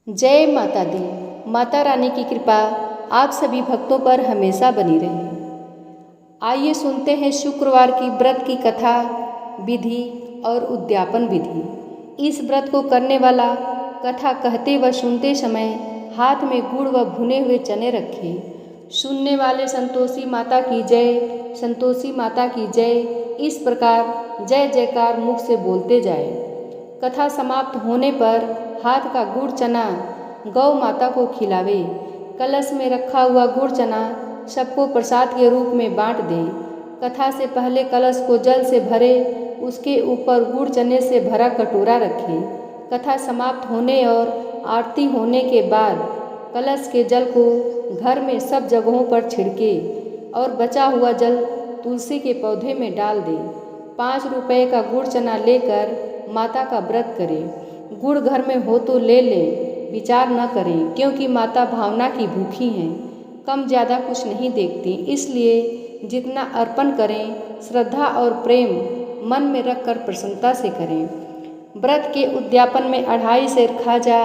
जय माता दी। माता रानी की कृपा आप सभी भक्तों पर हमेशा बनी रहे। आइए सुनते हैं शुक्रवार की व्रत की कथा, विधि और उद्यापन विधि। इस व्रत को करने वाला कथा कहते व सुनते समय हाथ में गुड़ व भुने हुए चने रखे। सुनने वाले संतोषी माता की जय, संतोषी माता की जय, इस प्रकार जय जयकार मुख से बोलते जाए। कथा समाप्त होने पर हाथ का गुड़ चना गौ माता को खिलावे। कलश में रखा हुआ गुड़ चना सबको प्रसाद के रूप में बांट दे। कथा से पहले कलश को जल से भरे, उसके ऊपर गुड़ चने से भरा कटोरा रखे। कथा समाप्त होने और आरती होने के बाद कलश के जल को घर में सब जगहों पर छिड़के और बचा हुआ जल तुलसी के पौधे में डाल दे। 5 रुपए का गुड़ चना लेकर माता का व्रत करें। गुड़ घर में हो तो ले लें, विचार न करें, क्योंकि माता भावना की भूखी हैं, कम ज़्यादा कुछ नहीं देखती। इसलिए जितना अर्पण करें श्रद्धा और प्रेम मन में रखकर प्रसन्नता से करें। व्रत के उद्यापन में 2.5 सेर खाजा,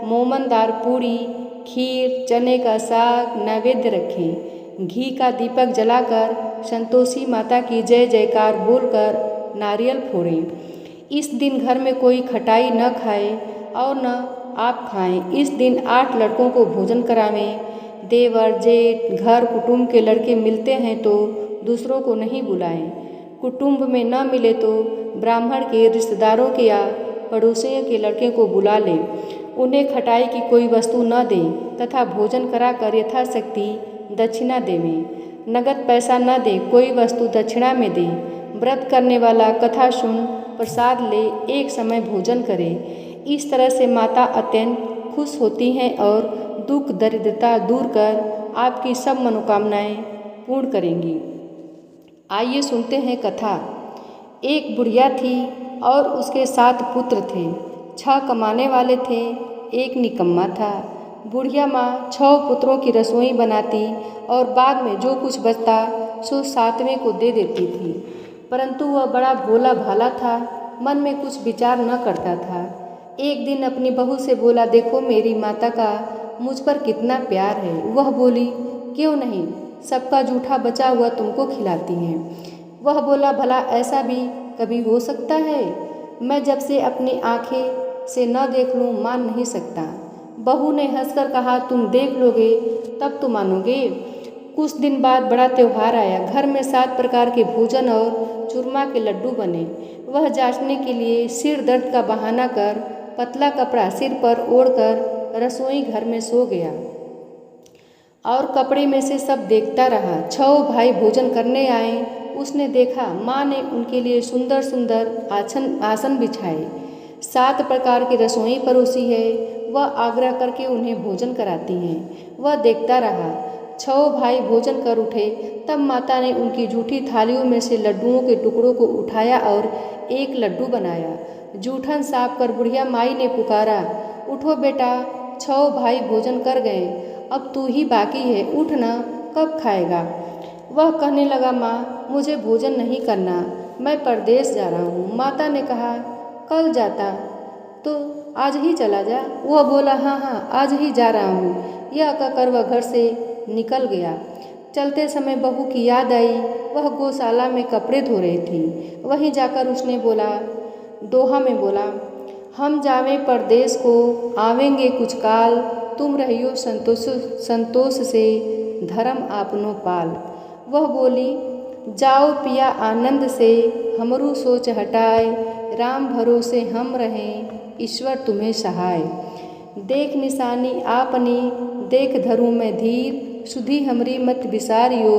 मोमनदार पूड़ी, खीर, चने का साग नैवेद्य रखें। घी का दीपक जलाकर संतोषी माता की जय जयकार बोलकर नारियल फोड़ें। इस दिन घर में कोई खटाई न खाए और न आप खाएं। इस दिन 8 लड़कों को भोजन करावें। देवर जेठ घर कुटुंब के लड़के मिलते हैं तो दूसरों को नहीं बुलाएं। कुटुंब में न मिले तो ब्राह्मण के रिश्तेदारों के या पड़ोसियों के लड़के को बुला लें। उन्हें खटाई की कोई वस्तु न दें तथा भोजन कराकर यथाशक्ति दक्षिणा देवें। नगद पैसा न दें, कोई वस्तु दक्षिणा में दें। व्रत करने वाला कथा सुन प्रसाद ले, एक समय भोजन करे। इस तरह से माता अत्यंत खुश होती हैं और दुख दरिद्रता दूर कर आपकी सब मनोकामनाएं पूर्ण करेंगी। आइए सुनते हैं कथा। एक बुढ़िया थी और उसके 7 पुत्र थे। 6 कमाने वाले थे, एक निकम्मा था। बुढ़िया माँ 6 पुत्रों की रसोई बनाती और बाद में जो कुछ बचता सो 7वें को दे देती थी। परंतु वह बड़ा भोला भाला था, मन में कुछ विचार न करता था। एक दिन अपनी बहू से बोला, देखो मेरी माता का मुझ पर कितना प्यार है। वह बोली, क्यों नहीं, सबका जूठा बचा हुआ तुमको खिलाती हैं। वह बोला, भला ऐसा भी कभी हो सकता है? मैं जब से अपनी आँखें से न देख लूँ मान नहीं सकता। बहू ने हंसकर कहा, तुम देख लोगे तब तो मानोगे। कुछ दिन बाद बड़ा त्योहार आया। घर में 7 प्रकार के भोजन और चूरमा के लड्डू बने। वह जांचने के लिए सिर दर्द का बहाना कर पतला कपड़ा सिर पर ओढ़कर रसोई घर में सो गया और कपड़े में से सब देखता रहा। 6 भाई भोजन करने आए। उसने देखा माँ ने उनके लिए सुंदर सुंदर आसन बिछाए, 7 प्रकार की रसोई परोसी है। वह आग्रह करके उन्हें भोजन कराती हैं। वह देखता रहा। 6 भाई भोजन कर उठे, तब माता ने उनकी जूठी थालियों में से लड्डुओं के टुकड़ों को उठाया और एक लड्डू बनाया। जूठन साफ कर बुढ़िया माई ने पुकारा, उठो बेटा, 6 भाई भोजन कर गए, अब तू ही बाकी है, उठ ना, कब खाएगा? वह कहने लगा, माँ मुझे भोजन नहीं करना, मैं परदेश जा रहा हूँ। माता ने कहा, कल जाता तो आज ही चला जा। वह बोला, हाँ हाँ आज ही जा रहा हूँ। यह कहकर वह घर से निकल गया। चलते समय बहू की याद आई। वह गौशाला में कपड़े धो रही थी। वहीं जाकर उसने बोला, दोहा में बोला, हम जावें परदेश को, आवेंगे कुछ काल, तुम रहियो संतोष से, धर्म आपनो पाल। वह बोली, जाओ पिया आनंद से, हमरू सोच हटाए, राम भरोसे हम रहें, ईश्वर तुम्हें सहाय। देख निशानी आपनी, देख धरूं मैं धीर, सुधी हमरी मत विसारियो,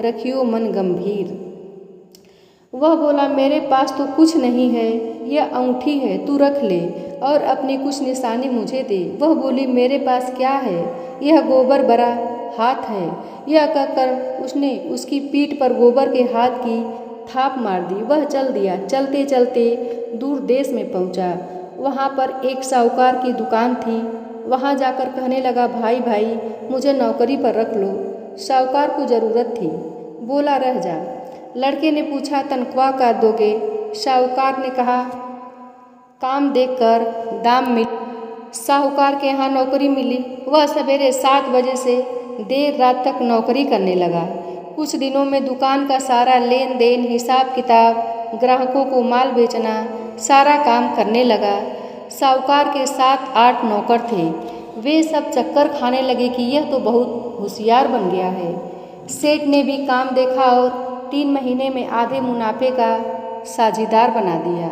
रखियो मन गंभीर। वह बोला, मेरे पास तो कुछ नहीं है, यह अंगूठी है, तू रख ले और अपनी कुछ निशानी मुझे दे। वह बोली, मेरे पास क्या है, यह गोबर भरा हाथ है। यह कहकर उसने उसकी पीठ पर गोबर के हाथ की थाप मार दी। वह चल दिया। चलते चलते दूर देश में पहुंचा। वहां पर एक साहूकार की दुकान थी। वहां जाकर कहने लगा, भाई भाई मुझे नौकरी पर रख लो। साहूकार को ज़रूरत थी। बोला, रह जा। लड़के ने पूछा, तनख्वाह का दोगे? साहूकार ने कहा, काम देखकर दाम मिल। साहूकार के यहाँ नौकरी मिली। वह सवेरे 7 बजे से देर रात तक नौकरी करने लगा। कुछ दिनों में दुकान का सारा लेन देन, हिसाब किताब, ग्राहकों को माल बेचना, सारा काम करने लगा। साहूकार के 7-8 नौकर थे। वे सब चक्कर खाने लगे कि यह तो बहुत होशियार बन गया है। सेठ ने भी काम देखा और 3 महीने में आधे मुनाफे का साझीदार बना दिया।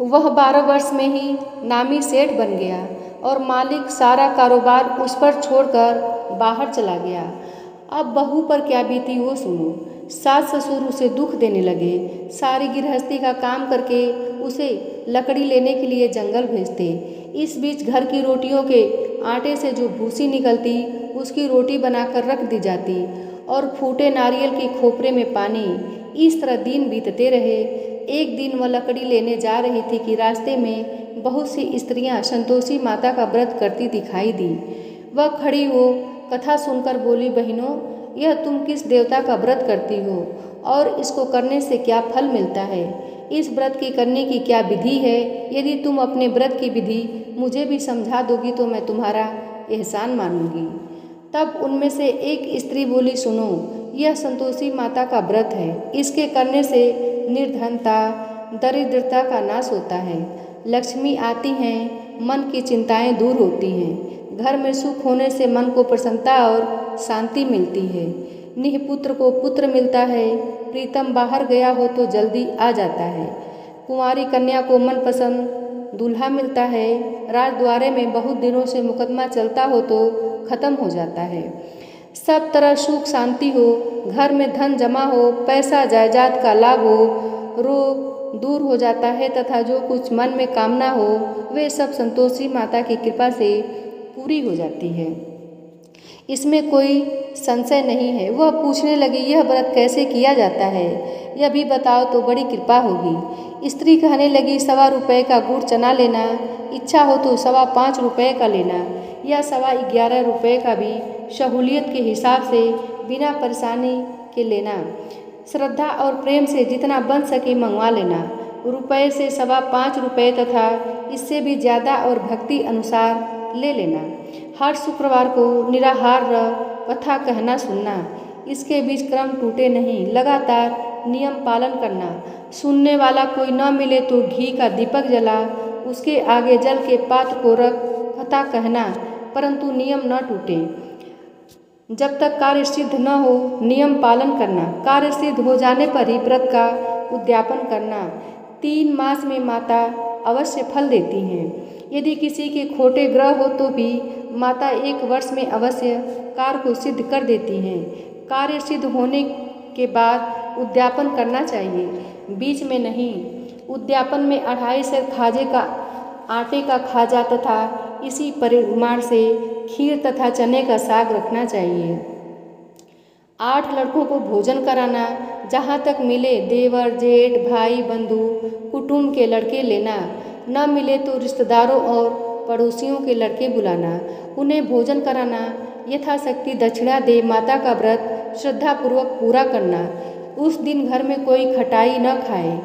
वह 12 वर्ष में ही नामी सेठ बन गया और मालिक सारा कारोबार उस पर छोड़कर बाहर चला गया। अब बहू पर क्या बीती वो सुनो। सास ससुर उसे दुख देने लगे। सारी गृहस्थी का काम करके उसे लकड़ी लेने के लिए जंगल भेजते। इस बीच घर की रोटियों के आटे से जो भूसी निकलती उसकी रोटी बनाकर रख दी जाती और फूटे नारियल के खोपरे में पानी। इस तरह दिन बीतते रहे। एक दिन वह लकड़ी लेने जा रही थी कि रास्ते में बहुत सी स्त्रियां संतोषी माता का व्रत करती दिखाई दी। वह खड़ी हो कथा सुनकर बोली, बहनों, यह तुम किस देवता का व्रत करती हो और इसको करने से क्या फल मिलता है? इस व्रत की करने की क्या विधि है? यदि तुम अपने व्रत की विधि मुझे भी समझा दोगी तो मैं तुम्हारा एहसान मानूंगी। तब उनमें से एक स्त्री बोली, सुनो, यह संतोषी माता का व्रत है। इसके करने से निर्धनता, दरिद्रता का नाश होता है, लक्ष्मी आती हैं, मन की चिंताएं दूर होती हैं, घर में सुख होने से मन को प्रसन्नता और शांति मिलती है, निःपुत्र को पुत्र मिलता है, प्रीतम बाहर गया हो तो जल्दी आ जाता है, कुंवारी कन्या को मनपसंद दूल्हा मिलता है, राजद्वारे में बहुत दिनों से मुकदमा चलता हो तो खत्म हो जाता है, सब तरह सुख शांति हो, घर में धन जमा हो, पैसा जायदाद का लाभ हो, रोग दूर हो जाता है तथा जो कुछ मन में कामना हो वे सब संतोषी माता की कृपा से पूरी हो जाती है। इसमें कोई संशय नहीं है। वह पूछने लगी, यह व्रत कैसे किया जाता है? यह भी बताओ तो बड़ी कृपा होगी। स्त्री कहने लगी, 1.25 रुपये का गुड़ चना लेना, इच्छा हो तो 5.25 रुपये का लेना या 11.25 रुपये का भी सहूलियत के हिसाब से बिना परेशानी के लेना। श्रद्धा और प्रेम से जितना बन सके मंगवा लेना। रुपये से 5.25 रुपये तथा इससे भी ज़्यादा और भक्ति अनुसार ले लेना। हर शुक्रवार को निराहार रह कथा कहना सुनना। इसके बीच क्रम टूटे नहीं, लगातार नियम पालन करना। सुनने वाला कोई न मिले तो घी का दीपक जला उसके आगे जल के पात्र को रख कथा कहना, परंतु नियम न टूटे। जब तक कार्य सिद्ध न हो नियम पालन करना। कार्य सिद्ध हो जाने पर ही व्रत का उद्यापन करना। 3 मास में माता अवश्य फल देती हैं। यदि किसी के खोटे ग्रह हो तो भी माता 1 वर्ष में अवश्य कार्य को सिद्ध कर देती हैं। कार्य सिद्ध होने के बाद उद्यापन करना चाहिए, बीच में नहीं। उद्यापन में 2.5 सेर खाजे का आटे का खाजा तथा इसी परिमाण से खीर तथा चने का साग रखना चाहिए। 8 लड़कों को भोजन कराना। जहाँ तक मिले देवर, जेठ, भाई, बंधु, कुटुंब के लड़के लेना। न मिले तो रिश्तेदारों और पड़ोसियों के लड़के बुलाना, उन्हें भोजन कराना। यथाशक्ति दक्षिणा दे माता का व्रत श्रद्धापूर्वक पूरा करना। उस दिन घर में कोई खटाई न खाए।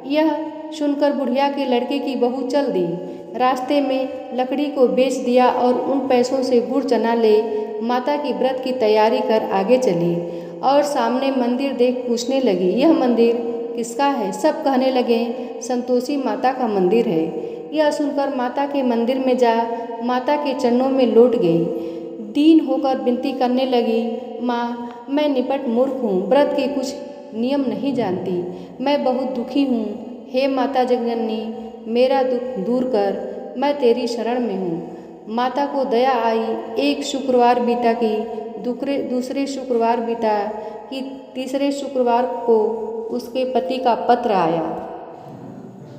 यह सुनकर बुढ़िया के लड़के की बहू चल दी। रास्ते में लकड़ी को बेच दिया और उन पैसों से गुड़ चना ले माता की व्रत की तैयारी कर आगे चली और सामने मंदिर देख पूछने लगी, यह मंदिर किसका है? सब कहने लगे, संतोषी माता का मंदिर है। यह सुनकर माता के मंदिर में जा माता के चरणों में लौट गई। दीन होकर विनती करने लगी, माँ, मैं निपट मूर्ख हूँ, व्रत के कुछ नियम नहीं जानती, मैं बहुत दुखी हूँ। हे माता जगजननी, मेरा दुख दूर कर, मैं तेरी शरण में हूँ। माता को दया आई। एक शुक्रवार बीता कि दूसरे शुक्रवार बीता कि तीसरे शुक्रवार को उसके पति का पत्र आया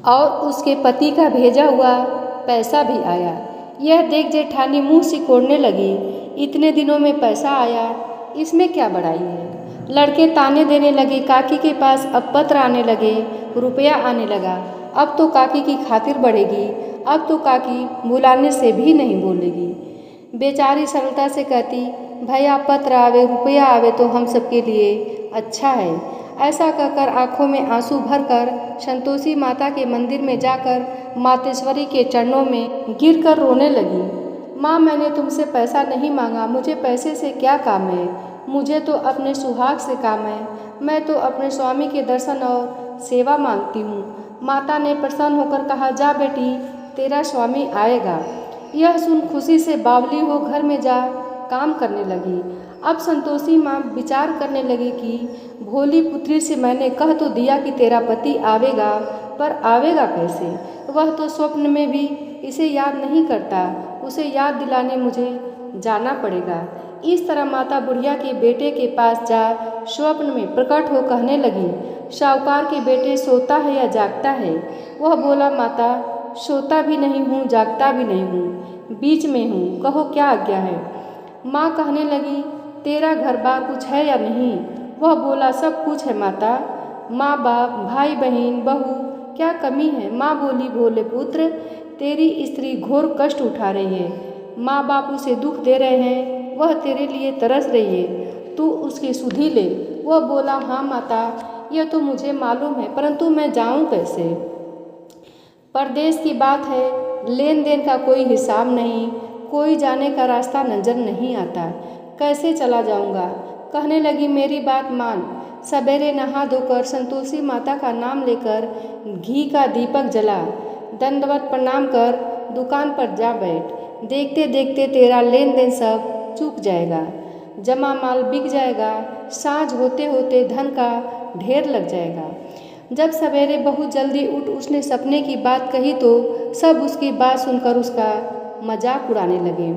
और उसके पति का भेजा हुआ पैसा भी आया। यह देख जेठानी मुंह सिकोड़ने लगी, इतने दिनों में पैसा आया, इसमें क्या बड़ाई है? लड़के ताने देने लगे। काकी के पास अब पत्र आने लगे, रुपया आने लगा। अब तो काकी की खातिर बढ़ेगी, अब तो काकी बुलाने से भी नहीं बोलेगी। बेचारी सरलता से कहती, भैया पत्र आवे, रुपया आवे तो हम सबके लिए अच्छा है। ऐसा कहकर आंखों में आंसू भरकर संतोषी माता के मंदिर में जाकर मातेश्वरी के चरणों में गिरकर रोने लगी। माँ, मैंने तुमसे पैसा नहीं मांगा, मुझे पैसे से क्या काम है, मुझे तो अपने सुहाग से काम है, मैं तो अपने स्वामी के दर्शन और सेवा मांगती हूँ। माता ने प्रसन्न होकर कहा, जा बेटी, तेरा स्वामी आएगा। यह सुन खुशी से बावली हो घर में जा काम करने लगी। अब संतोषी माँ विचार करने लगी कि भोली पुत्री से मैंने कह तो दिया कि तेरा पति आवेगा, पर आवेगा कैसे? वह तो स्वप्न में भी इसे याद नहीं करता, उसे याद दिलाने मुझे जाना पड़ेगा। इस तरह माता बुढ़िया के बेटे के पास जा स्वप्न में प्रकट हो कहने लगी, साहूकार के बेटे सोता है या जागता है? वह बोला, माता, सोता भी नहीं हूँ, जागता भी नहीं हूँ, बीच में हूँ, कहो क्या आज्ञा है। माँ कहने लगी, तेरा घर बार कुछ है या नहीं? वह बोला, सब कुछ है माता, माँ बाप, भाई बहन, बहू, क्या कमी है? माँ बोली, भोले पुत्र, तेरी स्त्री घोर कष्ट उठा रही है, माँ बाप उसे दुख दे रहे हैं, वह तेरे लिए तरस रही है, तू उसकी सुधि ले। वह बोला, हाँ माता, यह तो मुझे मालूम है, परंतु मैं जाऊँ कैसे? परदेश की बात है, लेन देन का कोई हिसाब नहीं, कोई जाने का रास्ता नजर नहीं आता, कैसे चला जाऊंगा? कहने लगी, मेरी बात मान, सवेरे नहा धोकर संतोषी माता का नाम लेकर घी का दीपक जला, दंडवत प्रणाम कर दुकान पर जा बैठ। देखते देखते तेरा लेन देन सब चूक जाएगा, जमा माल बिक जाएगा, साँझ होते होते धन का ढेर लग जाएगा। जब सवेरे बहुत जल्दी उठ उसने सपने की बात कही तो सब उसकी बात सुनकर उसका मजाक उड़ाने लगे।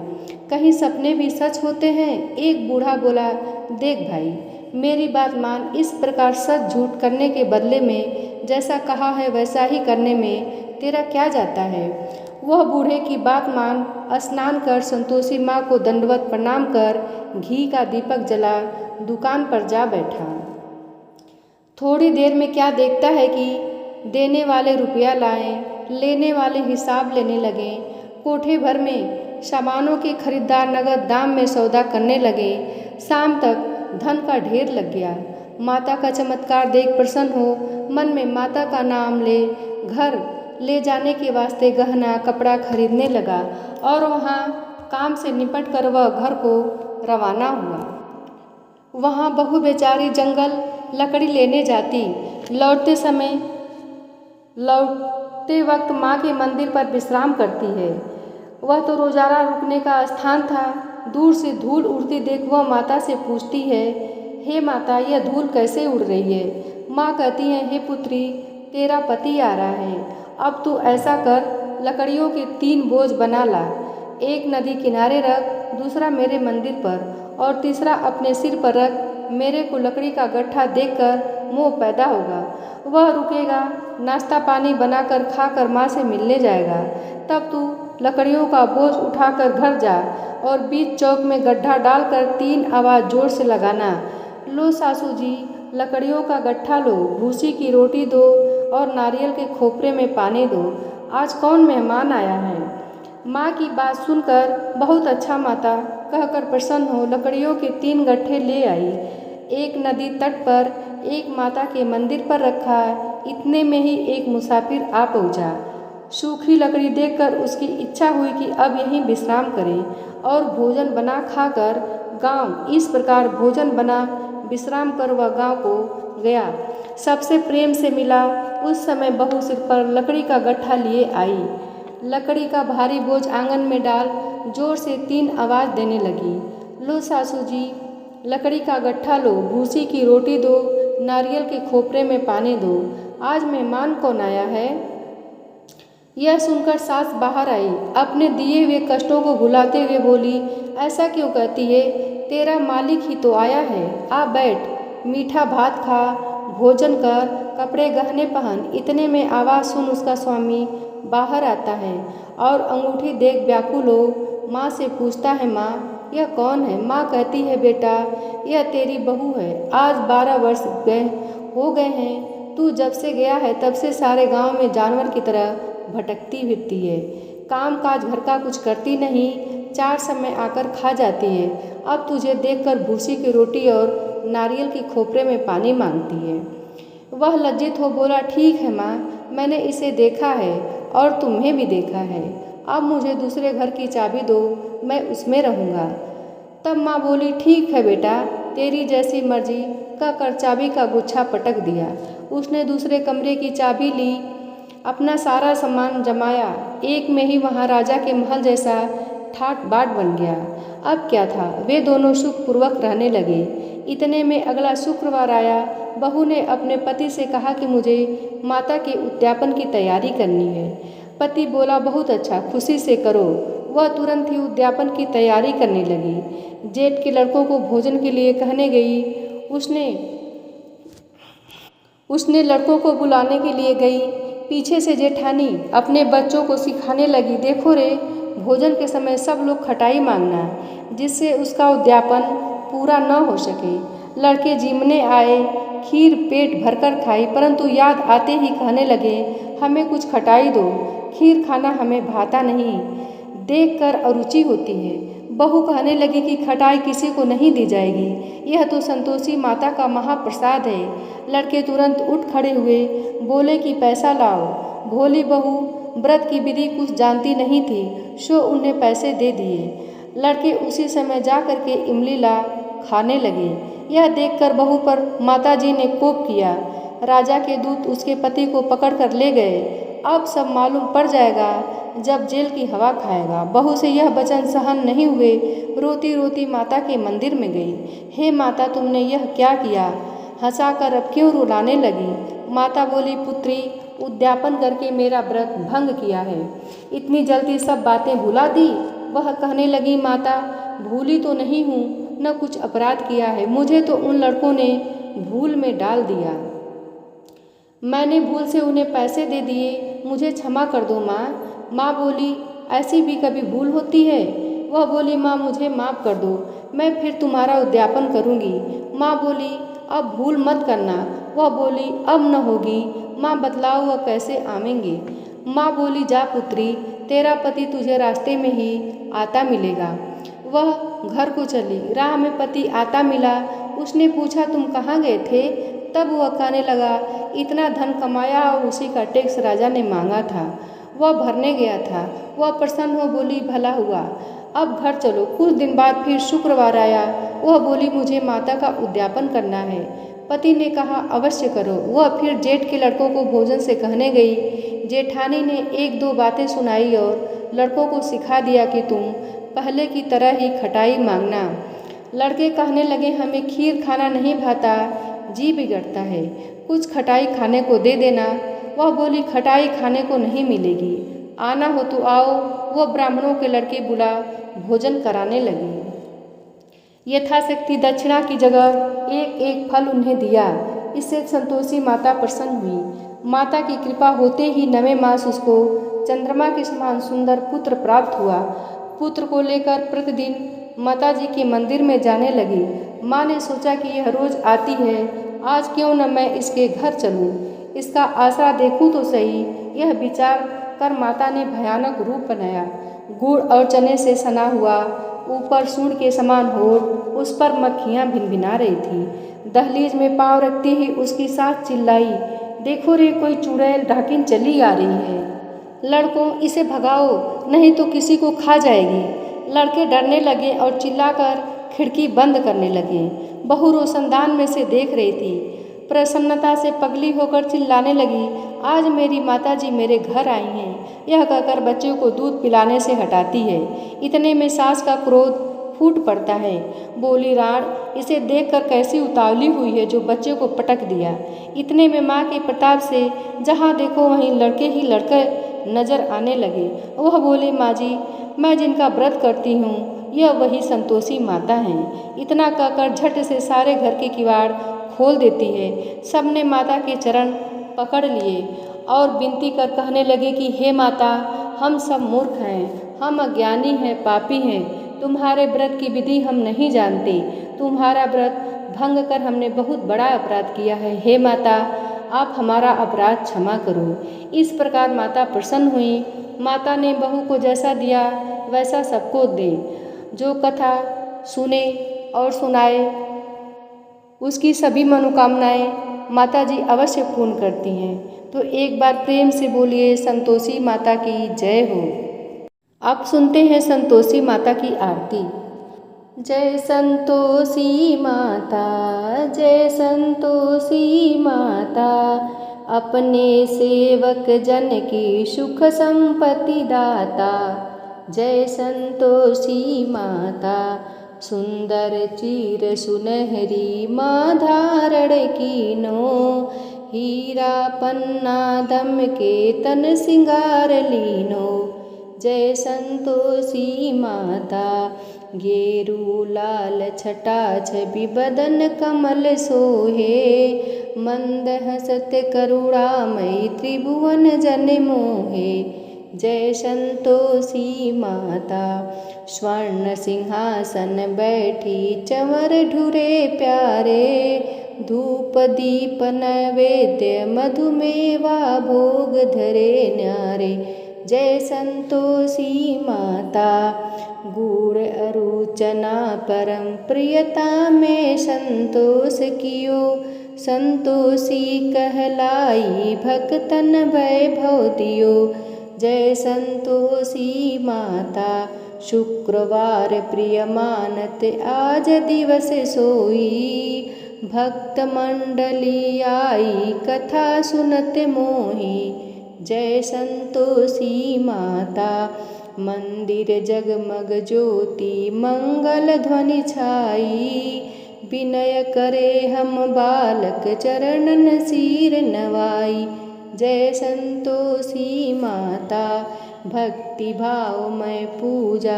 कहीं सपने भी सच होते हैं? एक बूढ़ा बोला, देख भाई, मेरी बात मान, इस प्रकार सच झूठ करने के बदले में जैसा कहा है वैसा ही करने में तेरा क्या जाता है? वह बूढ़े की बात मान स्नान कर संतोषी माँ को दंडवत प्रणाम कर घी का दीपक जला दुकान पर जा बैठा। थोड़ी देर में क्या देखता है कि देने वाले रुपया लाएं, लेने वाले हिसाब लेने लगे। कोठे भर में सामानों के खरीदार नगद दाम में सौदा करने लगे। शाम तक धन का ढेर लग गया। माता का चमत्कार देख प्रसन्न हो मन में माता का नाम ले घर ले जाने के वास्ते गहना कपड़ा खरीदने लगा और वहाँ काम से निपट कर वह घर को रवाना हुआ। वहाँ बहू बेचारी जंगल लकड़ी लेने जाती। लौटते वक्त माँ के मंदिर पर विश्राम करती है। वह तो रोजाना रुकने का स्थान था। दूर से धूल उड़ती देख वह माता से पूछती है, हे माता, यह धूल कैसे उड़ रही है? माँ कहती है, हे पुत्री, तेरा पति आ रहा है, अब तू ऐसा कर, लकड़ियों के 3 बोझ बना ला, एक नदी किनारे रख, दूसरा मेरे मंदिर पर और तीसरा अपने सिर पर रख। मेरे को लकड़ी का गट्ठा देखकर मोह पैदा होगा, वह रुकेगा, नाश्ता पानी बनाकर खाकर माँ से मिलने जाएगा। तब तू लकड़ियों का बोझ उठाकर घर जा और बीच चौक में गड्ढा डालकर 3 आवाज़ जोर से लगाना, लो सासू जी, लकड़ियों का गट्ठा लो, भूसी की रोटी दो और नारियल के खोपरे में पानी दो, आज कौन मेहमान आया है? माँ की बात सुनकर बहुत अच्छा माता कहकर प्रसन्न हो लकड़ियों के 3 गट्ठे ले आई। एक नदी तट पर, एक माता के मंदिर पर रखा। इतने में ही एक मुसाफिर आ पहुँचा। सूखी लकड़ी देखकर उसकी इच्छा हुई कि अब यहीं विश्राम करें और भोजन बना खाकर गांव। इस प्रकार भोजन बना विश्राम कर वह गांव को गया। सबसे प्रेम से मिला। उस समय बहू सिर पर लकड़ी का गट्ठा लिए आई। लकड़ी का भारी बोझ आंगन में डाल जोर से 3 आवाज़ देने लगी, लो सासू जी, लकड़ी का गट्ठा लो, भूसी की रोटी दो, नारियल के खोपरे में पानी दो, आज मेहमान कौन आया है? यह सुनकर सास बाहर आई। अपने दिए हुए कष्टों को भुलाते हुए बोली, ऐसा क्यों कहती है? तेरा मालिक ही तो आया है, आ बैठ, मीठा भात खा, भोजन कर, कपड़े गहने पहन। इतने में आवाज़ सुन उसका स्वामी बाहर आता है और अंगूठी देख व्याकुल हो माँ से पूछता है, माँ यह कौन है? माँ कहती है, बेटा यह तेरी बहू है, आज 12 वर्ष हो गए हैं, तू जब से गया है तब से सारे गांव में जानवर की तरह भटकती फिरती है, काम काज घर का कुछ करती नहीं, 4 समय आकर खा जाती है। अब तुझे देखकर भूसी की रोटी और नारियल की खोपरे में पानी मांगती है। वह लज्जित हो बोला, ठीक है माँ, मैंने इसे देखा है और तुम्हें भी देखा है। अब मुझे दूसरे घर की चाबी दो, मैं उसमें रहूँगा। तब माँ बोली, ठीक है बेटा, तेरी जैसी मर्जी, कहकर चाबी का गुच्छा पटक दिया। उसने दूसरे कमरे की चाबी ली, अपना सारा सामान जमाया। एक में ही वहाँ राजा के महल जैसा ठाट बाट बन गया। अब क्या था, वे दोनों सुखपूर्वक रहने लगे। इतने में अगला शुक्रवार आया। बहू ने अपने पति से कहा कि मुझे माता के उद्यापन की तैयारी करनी है। पति बोला, बहुत अच्छा, खुशी से करो। वह तुरंत ही उद्यापन की तैयारी करने लगी। जेठ के लड़कों को भोजन के लिए कहने गई। उसने लड़कों को बुलाने के लिए गई। पीछे से जेठानी अपने बच्चों को सिखाने लगी, देखो रे, भोजन के समय सब लोग खटाई मांगना, जिससे उसका उद्यापन पूरा न हो सके। लड़के जिमने आए, खीर पेट भरकर खाई, परंतु याद आते ही कहने लगे, हमें कुछ खटाई दो, खीर खाना हमें भाता नहीं, देखकर अरुचि होती है। बहू कहने लगी कि खटाई किसी को नहीं दी जाएगी, यह तो संतोषी माता का महाप्रसाद है। लड़के तुरंत उठ खड़े हुए, बोले कि पैसा लाओ। भोली बहू व्रत की विधि कुछ जानती नहीं थी, सो उन्हें पैसे दे दिए। लड़के उसी समय जा कर के इमली ला खाने लगे। यह देखकर बहू पर माताजी ने कोप किया। राजा के दूत उसके पति को पकड़ कर ले गए। अब सब मालूम पड़ जाएगा जब जेल की हवा खाएगा। बहू से यह वचन सहन नहीं हुए, रोती रोती माता के मंदिर में गई। हे माता, तुमने यह क्या किया? हंसाकर अब क्यों रुलाने लगी? माता बोली, पुत्री, उद्यापन करके मेरा व्रत भंग किया है, इतनी जल्दी सब बातें भुला दी। वह कहने लगी, माता, भूली तो नहीं हूँ, न कुछ अपराध किया है, मुझे तो उन लड़कों ने भूल में डाल दिया, मैंने भूल से उन्हें पैसे दे दिए, मुझे क्षमा कर दो माँ। माँ बोली, ऐसी भी कभी भूल होती है? वह बोली, माँ मुझे माफ़ कर दो, मैं फिर तुम्हारा उद्यापन करूँगी। माँ बोली, अब भूल मत करना। वह बोली, अब न होगी। माँ बतलाओ वह कैसे आवेंगे? माँ बोली, जा पुत्री, तेरा पति तुझे रास्ते में ही आता मिलेगा। वह घर को चली। राह में पति आता मिला। उसने पूछा, तुम कहाँ गए थे? तब वह कहने लगा, इतना धन कमाया और उसी का टैक्स राजा ने मांगा था, वह भरने गया था। वह प्रसन्न हो बोली, भला हुआ, अब घर चलो। कुछ दिन बाद फिर शुक्रवार आया। वह बोली, मुझे माता का उद्यापन करना है। पति ने कहा, अवश्य करो। वह फिर जेठ के लड़कों को भोजन से कहने गई। जेठानी ने एक दो बातें सुनाई और लड़कों को सिखा दिया कि तुम पहले की तरह ही खटाई मांगना। लड़के कहने लगे, हमें खीर खाना नहीं भाता, जी बिगड़ता है, कुछ खटाई खाने को दे देना। वह बोली, खटाई खाने को नहीं मिलेगी, आना हो तो आओ। वह ब्राह्मणों के लड़के बुला भोजन कराने लगी। यथाशक्ति दक्षिणा की जगह एक एक फल उन्हें दिया। इससे संतोषी माता प्रसन्न हुई। माता की कृपा होते ही 9वें मास उसको चंद्रमा के समान सुंदर पुत्र प्राप्त हुआ। पुत्र को लेकर प्रतिदिन माता जी के मंदिर में जाने लगी। माँ ने सोचा कि यह रोज आती है, आज क्यों न मैं इसके घर चलूं, इसका आसरा देखूं तो सही। यह विचार कर माता ने भयानक रूप बनाया। गुड़ और चने से सना हुआ, ऊपर सूंड के समान होठ, उस पर मक्खियाँ भिनभिना रही थी। दहलीज में पाँव रखते ही उसकी सास चिल्लाई, देखो रे, कोई चुड़ैल ढाकिन चली आ रही है, लड़कों इसे भगाओ, नहीं तो किसी को खा जाएगी। लड़के डरने लगे और चिल्लाकर खिड़की बंद करने लगे। बहू रोशनदान में से देख रही थी। प्रसन्नता से पगली होकर चिल्लाने लगी, आज मेरी माताजी मेरे घर आई हैं। यह कहकर बच्चे को दूध पिलाने से हटाती है। इतने में सास का क्रोध फूट पड़ता है। बोली, राण, इसे देखकर कैसी उतावली हुई है जो बच्चे को पटक दिया। इतने में माँ के प्रताप से जहाँ देखो वहीं लड़के ही लड़के नजर आने लगे। वह बोली, माँ जी, मैं जिनका व्रत करती हूँ यह वही संतोषी माता हैं। इतना कहकर झट से सारे घर के किवाड़ खोल देती है। सबने माता के चरण पकड़ लिए और विनती कर कहने लगे कि हे माता, हम सब मूर्ख हैं, हम अज्ञानी हैं, पापी हैं, तुम्हारे व्रत की विधि हम नहीं जानते, तुम्हारा व्रत भंग कर हमने बहुत बड़ा अपराध किया है। हे माता, आप हमारा अपराध क्षमा करो। इस प्रकार माता प्रसन्न हुई। माता ने बहू को जैसा दिया वैसा सबको दे। जो कथा सुने और सुनाए उसकी सभी मनोकामनाएं माता जी अवश्य पूर्ण करती हैं। तो एक बार प्रेम से बोलिए संतोषी माता की जय हो। अब सुनते हैं संतोषी माता की आरती। जय संतोषी माता, जय संतोषी माता, अपने सेवक जन की सुख संपत्ति दाता। जय संतोषी माता, सुंदर चीर सुनहरी माँ धारण कीनो, हीरा पन्ना दम के तन सिंगार लीनो। जय संतोषी माता, गेरू लाल छटा छवि बदन कमल सोहे, मंद हसत करुणामयी त्रिभुवन जन मोहे। जय संतोषी माता, स्वर्ण सिंहासन बैठी चंवर ढुरे प्यारे, धूप दीप नैवेद्य मधुमेवा भोग धरे न्यारे। जय संतोषी माता, गुड़ अरुचना परम प्रियता में संतोष कियो, संतोषी कहलाई भक्तन वैभव दियो। जय संतोषी माता, शुक्रवार प्रिय मानत आज दिवस सोई, भक्त मंडली आई कथा सुनत मोही। जय संतोषी माता, मंदिर जगमग ज्योति मंगल ध्वनि छाई, विनय करे हम बालक चरणन सिर नवाई। जय संतोषी माता, भक्ति भाव में पूजा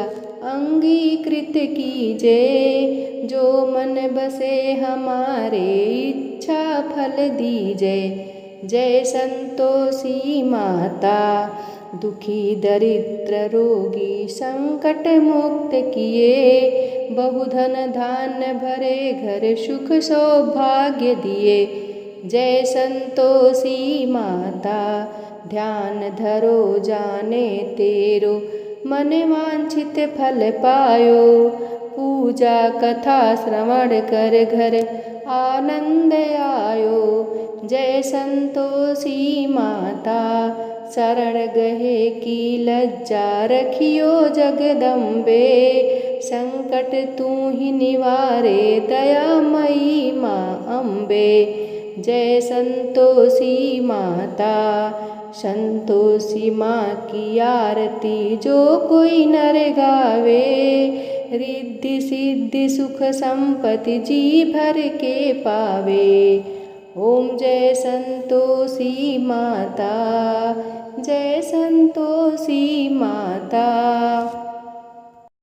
अंगीकृत कीजे, जो मन बसे हमारे इच्छा फल दीजे। जय संतोषी माता, दुखी दरिद्र रोगी संकट मुक्त किए, बहुधन धान्य भरे घर सुख सौभाग्य दिए। जय संतोषी माता, ध्यान धरो जाने तेरो, मन वांछित फल पायो, पूजा कथा श्रवण कर घर आनंद आयो। जय संतोषी माता, शरण गहे की लज्जा रखियो जगदम्बे, संकट तू ही निवारे दयामयी माँ अम्बे। जय संतोषी माता, संतोषी माँ की आरती जो कोई नर गावे, रिद्धि सिद्धि सुख संपत्ति जी भर के पावे। ओम जय संतोषी माता, जय संतोषी माता।